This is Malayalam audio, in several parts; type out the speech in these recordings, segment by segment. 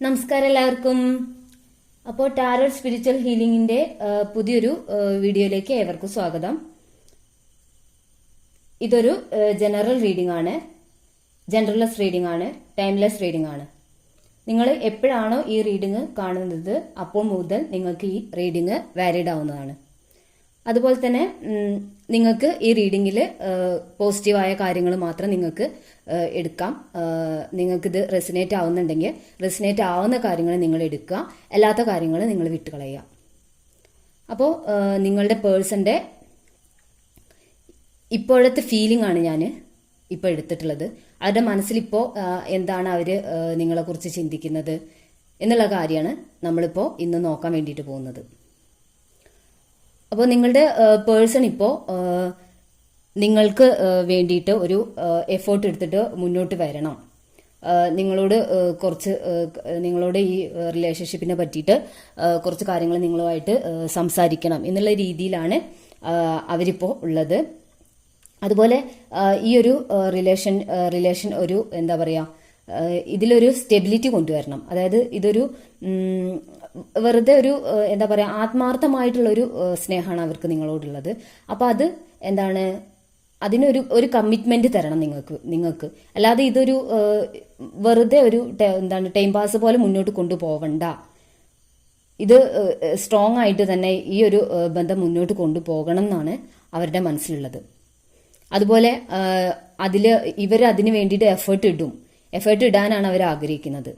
നമസ്കാരം എല്ലാവർക്കും. അപ്പോൾ ടാരോട്ട് സ്പിരിച്വൽ ഹീലിംഗിന്റെ പുതിയൊരു വീഡിയോയിലേക്ക് ഏവർക്കും സ്വാഗതം. ഇതൊരു ജനറൽ റീഡിംഗ് ആണ്, ജനറൽലെസ് റീഡിംഗ് ആണ്, ടൈംലെസ് റീഡിംഗ് ആണ്. നിങ്ങൾ എപ്പോഴാണോ ഈ റീഡിംഗ് കാണുന്നത് അപ്പോൾ മുതൽ നിങ്ങൾക്ക് ഈ റീഡിംഗ് വാലിഡ് ആവുന്നതാണ്. അതുപോലെ തന്നെ നിങ്ങൾക്ക് ഈ റീഡിങ്ങിൽ പോസിറ്റീവായ കാര്യങ്ങൾ മാത്രം നിങ്ങൾക്ക് എടുക്കാം. നിങ്ങൾക്കിത് റെസിനേറ്റ് ആവുന്നുണ്ടെങ്കിൽ റെസിനേറ്റ് ആവുന്ന കാര്യങ്ങൾ നിങ്ങൾ എടുക്കുക, അല്ലാത്ത കാര്യങ്ങൾ നിങ്ങൾ വിട്ടുകളയുക. അപ്പോൾ നിങ്ങളുടെ പേഴ്സൻ്റെ ഇപ്പോഴത്തെ ഫീലിംഗ് ആണ് ഞാൻ ഇപ്പോൾ എടുത്തിട്ടുള്ളത്. അവരുടെ മനസ്സിലിപ്പോൾ എന്താണ് അവർ നിങ്ങളെക്കുറിച്ച് ചിന്തിക്കുന്നത് എന്നുള്ള കാര്യമാണ് നമ്മളിപ്പോൾ ഇന്ന് നോക്കാൻ വേണ്ടിയിട്ട് പോകുന്നത്. അപ്പോൾ നിങ്ങളുടെ പേഴ്സൺ ഇപ്പോൾ നിങ്ങൾക്ക് വേണ്ടിയിട്ട് ഒരു എഫേർട്ട് എടുത്തിട്ട് മുന്നോട്ട് വരണം. നിങ്ങളോട് നിങ്ങളോട് ഈ റിലേഷൻഷിപ്പിനെ പറ്റിയിട്ട് കുറച്ച് കാര്യങ്ങൾ നിങ്ങളുമായിട്ട് സംസാരിക്കണം എന്നുള്ള രീതിയിലാണ് അവരിപ്പോൾ ഉള്ളത്. അതുപോലെ ഈ ഒരു റിലേഷൻ ഒരു എന്താ പറയുക, ഇതിലൊരു സ്റ്റെബിലിറ്റി കൊണ്ടുവരണം. അതായത് ഇതൊരു വെറുതെ ഒരു എന്താ പറയുക, ആത്മാർത്ഥമായിട്ടുള്ളൊരു സ്നേഹമാണ് അവർക്ക് നിങ്ങളോടുള്ളത്. അപ്പോൾ അത് എന്താണ്, അതിനൊരു കമ്മിറ്റ്മെന്റ് തരണം നിങ്ങൾക്ക്. അല്ലാതെ ഇതൊരു വെറുതെ ഒരു എന്താണ് ടൈം പാസ് പോലെ മുന്നോട്ട് കൊണ്ടുപോവണ്ട. ഇത് സ്ട്രോങ് ആയിട്ട് തന്നെ ഈ ഒരു ബന്ധം മുന്നോട്ട് കൊണ്ടുപോകണം എന്നാണ് അവരുടെ മനസ്സിലുള്ളത്. അതുപോലെ ഇവർ അതിന് വേണ്ടിയിട്ട് എഫേർട്ട് ഇടാനാണ് അവർ ആഗ്രഹിക്കുന്നത്.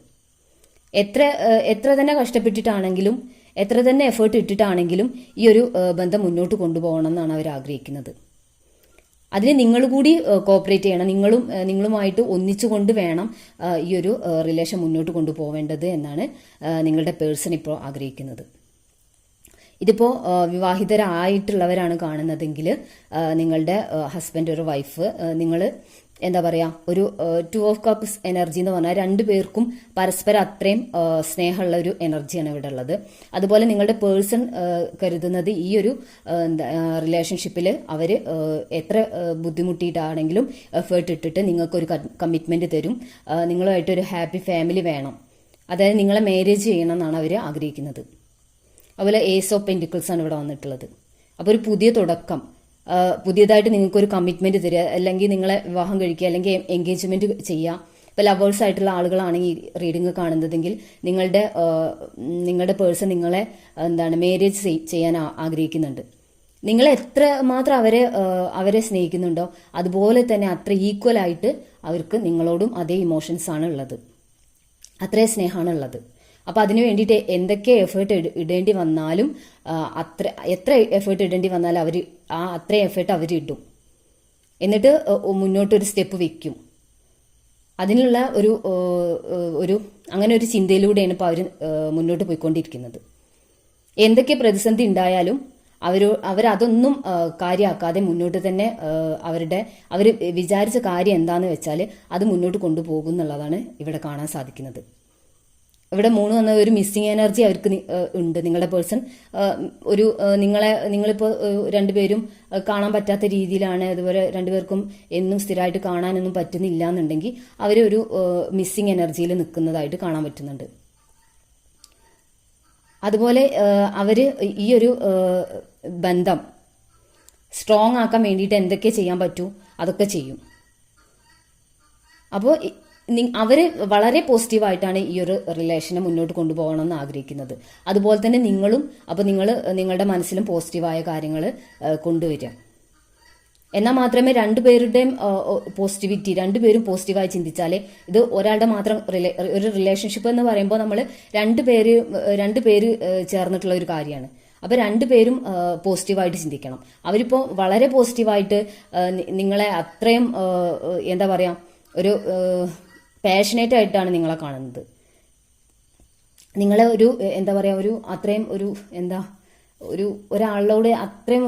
എത്ര തന്നെ കഷ്ടപ്പെട്ടിട്ടാണെങ്കിലും എത്ര തന്നെ എഫേർട്ട് ഇട്ടിട്ടാണെങ്കിലും ഈ ഒരു ബന്ധം മുന്നോട്ട് കൊണ്ടുപോകണം എന്നാണ് അവർ ആഗ്രഹിക്കുന്നത്. അതിന് നിങ്ങൾ കൂടി കോപ്പറേറ്റ് ചെയ്യണം. നിങ്ങളുമായിട്ട് ഒന്നിച്ചുകൊണ്ട് വേണം ഈ ഒരു റിലേഷൻ മുന്നോട്ട് കൊണ്ടുപോവേണ്ടത് എന്നാണ് നിങ്ങളുടെ പേഴ്സൺ ഇപ്പോൾ ആഗ്രഹിക്കുന്നത്. ഇതിപ്പോൾ വിവാഹിതരായിട്ടുള്ളവരാണ് കാണുന്നതെങ്കിൽ നിങ്ങളുടെ ഹസ്ബൻഡ് ഒരു വൈഫ്, നിങ്ങൾ എന്താ പറയുക, ഒരു 2 ഓഫ് കപ്സ് എനർജി എന്ന് പറഞ്ഞാൽ രണ്ടുപേർക്കും പരസ്പരം അത്രയും സ്നേഹമുള്ള ഒരു എനർജിയാണ് ഇവിടെ ഉള്ളത്. അതുപോലെ നിങ്ങളുടെ പേഴ്സൺ കരുതുന്നത് ഈ ഒരു റിലേഷൻഷിപ്പിൽ അവർ എത്ര ബുദ്ധിമുട്ടിയിട്ടാണെങ്കിലും എഫേർട്ട് ഇട്ടിട്ട് നിങ്ങൾക്കൊരു കമ്മിറ്റ്മെന്റ് തരും. നിങ്ങളുമായിട്ടൊരു ഹാപ്പി ഫാമിലി വേണം. അതായത് നിങ്ങളെ മാരേജ് ചെയ്യണം എന്നാണ് അവർ ആഗ്രഹിക്കുന്നത്. അതുപോലെ ഏസ് ഓഫ് പെന്റിക്കിൾസ് ആണ് ഇവിടെ വന്നിട്ടുള്ളത്. അപ്പോൾ ഒരു പുതിയ തുടക്കം, പുതിയതായിട്ട് നിങ്ങൾക്കൊരു കമ്മിറ്റ്മെന്റ് തരിക, അല്ലെങ്കിൽ നിങ്ങളെ വിവാഹം കഴിക്കുക, അല്ലെങ്കിൽ എൻഗേജ്മെന്റ് ചെയ്യുക. ഇപ്പോൾ ലവേഴ്സ് ആയിട്ടുള്ള ആളുകളാണെങ്കിൽ ഈ റീഡിംഗ് കാണുന്നതെങ്കിൽ നിങ്ങളുടെ പേഴ്സൺ നിങ്ങളെ മാരേജ് ചെയ്യാൻ ആഗ്രഹിക്കുന്നുണ്ട്. നിങ്ങൾ എത്ര മാത്രം അവരെ സ്നേഹിക്കുന്നുണ്ടോ അതുപോലെ തന്നെ അത്ര ഈക്വൽ ആയിട്ട് അവർക്ക് നിങ്ങളോടും അതേ ഇമോഷൻസ് ആണ് ഉള്ളത്, അത്രയും സ്നേഹമാണ് ഉള്ളത്. അപ്പം അതിനു വേണ്ടിയിട്ട് എന്തൊക്കെ എഫേർട്ട് ഇടേണ്ടി വന്നാലും എത്ര എഫേർട്ട് ഇടേണ്ടി വന്നാലും അത്രയും എഫേർട്ട് അവർ ഇടും. എന്നിട്ട് മുന്നോട്ടൊരു സ്റ്റെപ്പ് വെക്കും. അതിനുള്ള അങ്ങനെ ഒരു ചിന്തയിലൂടെയാണ് ഇപ്പോൾ അവർ മുന്നോട്ട് പോയിക്കൊണ്ടിരിക്കുന്നത്. എന്തൊക്കെ പ്രതിസന്ധി ഉണ്ടായാലും അവരതൊന്നും കാര്യമാക്കാതെ മുന്നോട്ട് തന്നെ അവർ വിചാരിച്ച കാര്യം എന്താണെന്ന് വെച്ചാൽ അത് മുന്നോട്ട് കൊണ്ടുപോകും എന്നുള്ളതാണ് ഇവിടെ കാണാൻ സാധിക്കുന്നത്. ഇവിടെ 3 വന്ന ഒരു മിസ്സിങ് എനർജി അവർക്ക് ഉണ്ട്. നിങ്ങളുടെ പേഴ്സൺ നിങ്ങളിപ്പോൾ രണ്ടുപേരും കാണാൻ പറ്റാത്ത രീതിയിലാണ്. അതുപോലെ രണ്ടുപേർക്കും എന്നും സ്ഥിരമായിട്ട് കാണാനൊന്നും പറ്റുന്നില്ല എന്നുണ്ടെങ്കിൽ അവരൊരു മിസ്സിങ് എനർജിയിൽ നിൽക്കുന്നതായിട്ട് കാണാൻ പറ്റുന്നുണ്ട്. അതുപോലെ ഈ ഒരു ബന്ധം സ്ട്രോങ് ആക്കാൻ വേണ്ടിയിട്ട് എന്തൊക്കെ ചെയ്യാൻ പറ്റൂ അതൊക്കെ ചെയ്യും. അപ്പോൾ അവർ വളരെ പോസിറ്റീവായിട്ടാണ് ഈ ഒരു റിലേഷനെ മുന്നോട്ട് കൊണ്ടുപോകണമെന്ന് ആഗ്രഹിക്കുന്നത്. അതുപോലെ തന്നെ നിങ്ങളും. അപ്പോൾ നിങ്ങളുടെ മനസ്സിലും പോസിറ്റീവായ കാര്യങ്ങൾ കൊണ്ടുവരിക. എന്നാൽ മാത്രമേ രണ്ടുപേരുടെയും രണ്ടുപേരും പോസിറ്റീവായി ചിന്തിച്ചാലേ ഇത് ഒരാളുടെ മാത്രം ഒരു റിലേഷൻഷിപ്പ് എന്ന് പറയുമ്പോൾ നമ്മൾ രണ്ടുപേര് ചേർന്നിട്ടുള്ള ഒരു കാര്യമാണ്. അപ്പോൾ രണ്ടുപേരും പോസിറ്റീവായിട്ട് ചിന്തിക്കണം. അവരിപ്പോൾ വളരെ പോസിറ്റീവായിട്ട് നിങ്ങളെ അത്രയും എന്താ പറയുക, ഒരു പാഷനേറ്റ് ആയിട്ടാണ് നിങ്ങളെ കാണുന്നത്. നിങ്ങളെ എന്താ പറയുക, അത്രയും ഒരാളോട് അത്രയും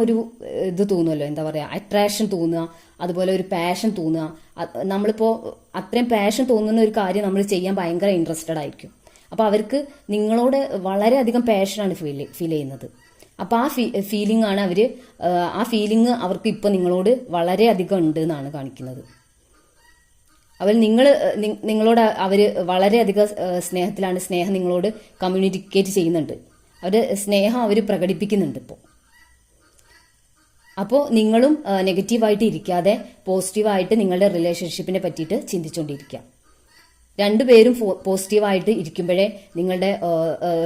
ഇത് തോന്നുമല്ലോ, എന്താ പറയുക, അട്രാക്ഷൻ തോന്നുക, അതുപോലെ ഒരു പാഷൻ തോന്നുക. നമ്മളിപ്പോൾ അത്രയും പാഷൻ തോന്നുന്ന ഒരു കാര്യം നമ്മൾ ചെയ്യാൻ ഭയങ്കര ഇൻട്രസ്റ്റഡ് ആയിരിക്കും. അപ്പോൾ അവർക്ക് നിങ്ങളോട് വളരെയധികം പാഷനാണ് ഫീൽ ചെയ്യുന്നത്. അപ്പോൾ ആ ഫീലിംഗ് ആണ് ആ ഫീലിംഗ് അവർക്ക് ഇപ്പോൾ നിങ്ങളോട് വളരെയധികം ഉണ്ട് എന്നാണ് കാണിക്കുന്നത്. അവർ നിങ്ങളോട് അവർ വളരെയധികം സ്നേഹത്തിലാണ്, സ്നേഹം നിങ്ങളോട് കമ്മ്യൂണിക്കേറ്റ് ചെയ്യുന്നുണ്ട്, അവരുടെ സ്നേഹം അവർ പ്രകടിപ്പിക്കുന്നുണ്ട് ഇപ്പോൾ. അപ്പോൾ നിങ്ങളും നെഗറ്റീവായിട്ട് ഇരിക്കാതെ പോസിറ്റീവായിട്ട് നിങ്ങളുടെ റിലേഷൻഷിപ്പിനെ പറ്റിയിട്ട് ചിന്തിച്ചുകൊണ്ടിരിക്കുക. രണ്ടുപേരും പോസിറ്റീവായിട്ട് ഇരിക്കുമ്പോഴേ നിങ്ങളുടെ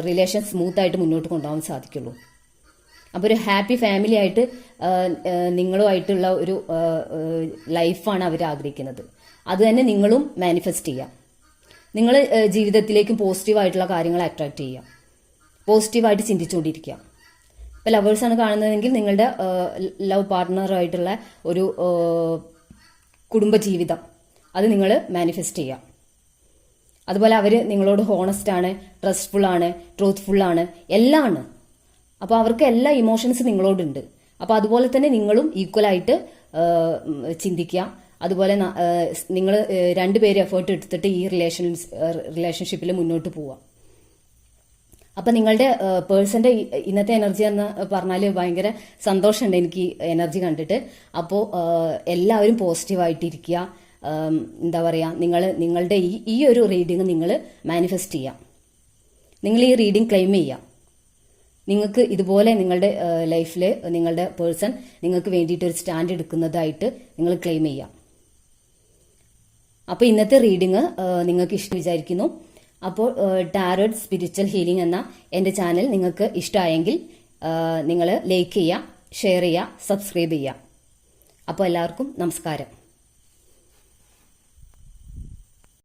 റിലേഷൻ സ്മൂത്തായിട്ട് മുന്നോട്ട് കൊണ്ടുപോകാൻ സാധിക്കുള്ളൂ. അപ്പോൾ ഒരു ഹാപ്പി ഫാമിലി ആയിട്ട് നിങ്ങളുമായിട്ടുള്ള ഒരു ലൈഫാണ് അവർ ആഗ്രഹിക്കുന്നത്. അത് തന്നെ നിങ്ങളും മാനിഫെസ്റ്റ് ചെയ്യുക. നിങ്ങൾ ജീവിതത്തിലേക്കും പോസിറ്റീവായിട്ടുള്ള കാര്യങ്ങൾ അട്രാക്ട് ചെയ്യുക, പോസിറ്റീവായിട്ട് ചിന്തിച്ചുകൊണ്ടിരിക്കുക. ഇപ്പോൾ ലവേഴ്സാണ് കാണുന്നതെങ്കിൽ നിങ്ങളുടെ ലവ് പാർട്ട്ണറുമായിട്ടുള്ള ഒരു കുടുംബജീവിതം അത് നിങ്ങൾ മാനിഫെസ്റ്റ് ചെയ്യുക. അതുപോലെ അവർ നിങ്ങളോട് ഹോണസ്റ്റ് ആണ്, ട്രസ്റ്റ്ഫുൾ ആണ്, ട്രൂത്ത്ഫുൾ ആണ്, എല്ലാം ആണ്. അപ്പോൾ അവർക്ക് എല്ലാ ഇമോഷൻസ് നിങ്ങളോടുണ്ട്. അപ്പോൾ അതുപോലെ തന്നെ നിങ്ങളും ഈക്വലായിട്ട് ചിന്തിക്കുക. അതുപോലെ നിങ്ങൾ രണ്ടുപേരും എഫേർട്ട് എടുത്തിട്ട് ഈ റിലേഷൻഷിപ്പിൽ മുന്നോട്ട് പോവുക. അപ്പം നിങ്ങളുടെ പേഴ്സന്റെ ഇന്നത്തെ എനർജി എന്ന് പറഞ്ഞാൽ ഭയങ്കര സന്തോഷമുണ്ട് എനിക്ക് എനർജി കണ്ടിട്ട്. അപ്പോൾ എല്ലാവരും പോസിറ്റീവായിട്ടിരിക്കുക. എന്താ പറയുക, നിങ്ങളുടെ ഈ ഒരു റീഡിങ് നിങ്ങൾ മാനിഫെസ്റ്റ് ചെയ്യുക. നിങ്ങൾ ഈ റീഡിങ് ക്ലെയിം ചെയ്യുക. നിങ്ങൾക്ക് ഇതുപോലെ നിങ്ങളുടെ ലൈഫിൽ നിങ്ങളുടെ പേഴ്സൺ നിങ്ങൾക്ക് വേണ്ടിയിട്ട് ഒരു സ്റ്റാൻഡ് എടുക്കുന്നതായിട്ട് നിങ്ങൾ ക്ലെയിം ചെയ്യുക. അപ്പോൾ ഇന്നത്തെ റീഡിങ് നിങ്ങൾക്ക് ഇഷ്ടം വിചാരിക്കുന്നു. അപ്പോൾ ടാരോട്ട് സ്പിരിച്വൽ ഹീലിംഗ് എന്ന എൻ്റെ ചാനൽ നിങ്ങൾക്ക് ഇഷ്ടമായെങ്കിൽ നിങ്ങൾ ലൈക്ക് ചെയ്യുക, ഷെയർ ചെയ്യുക, സബ്സ്ക്രൈബ് ചെയ്യുക. അപ്പോൾ എല്ലാവർക്കും നമസ്കാരം.